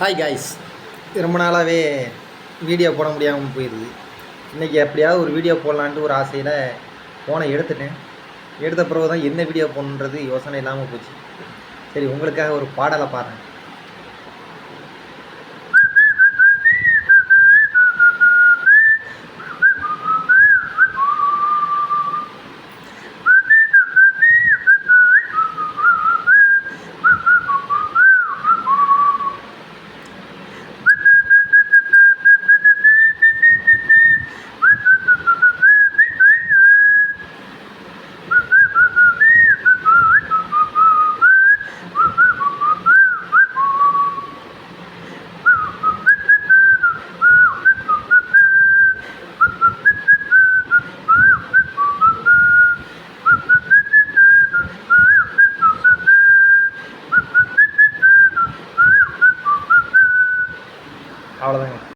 Hi guys, ரொம்ப நாளாகவே video போட முடியாமல் போயிடுது. இன்றைக்கி எப்படியாவது ஒரு வீடியோ போடலான்ட்டு ஒரு ஆசையில் ஃபோனை எடுத்துட்டேன். எடுத்த பிறகு தான் என்ன வீடியோ போடணுன்றது யோசனை இல்லாமல் போச்சு. சரி, உங்களுக்காக ஒரு பாடலை பாடுறேன். அவ்வளோதாங்க.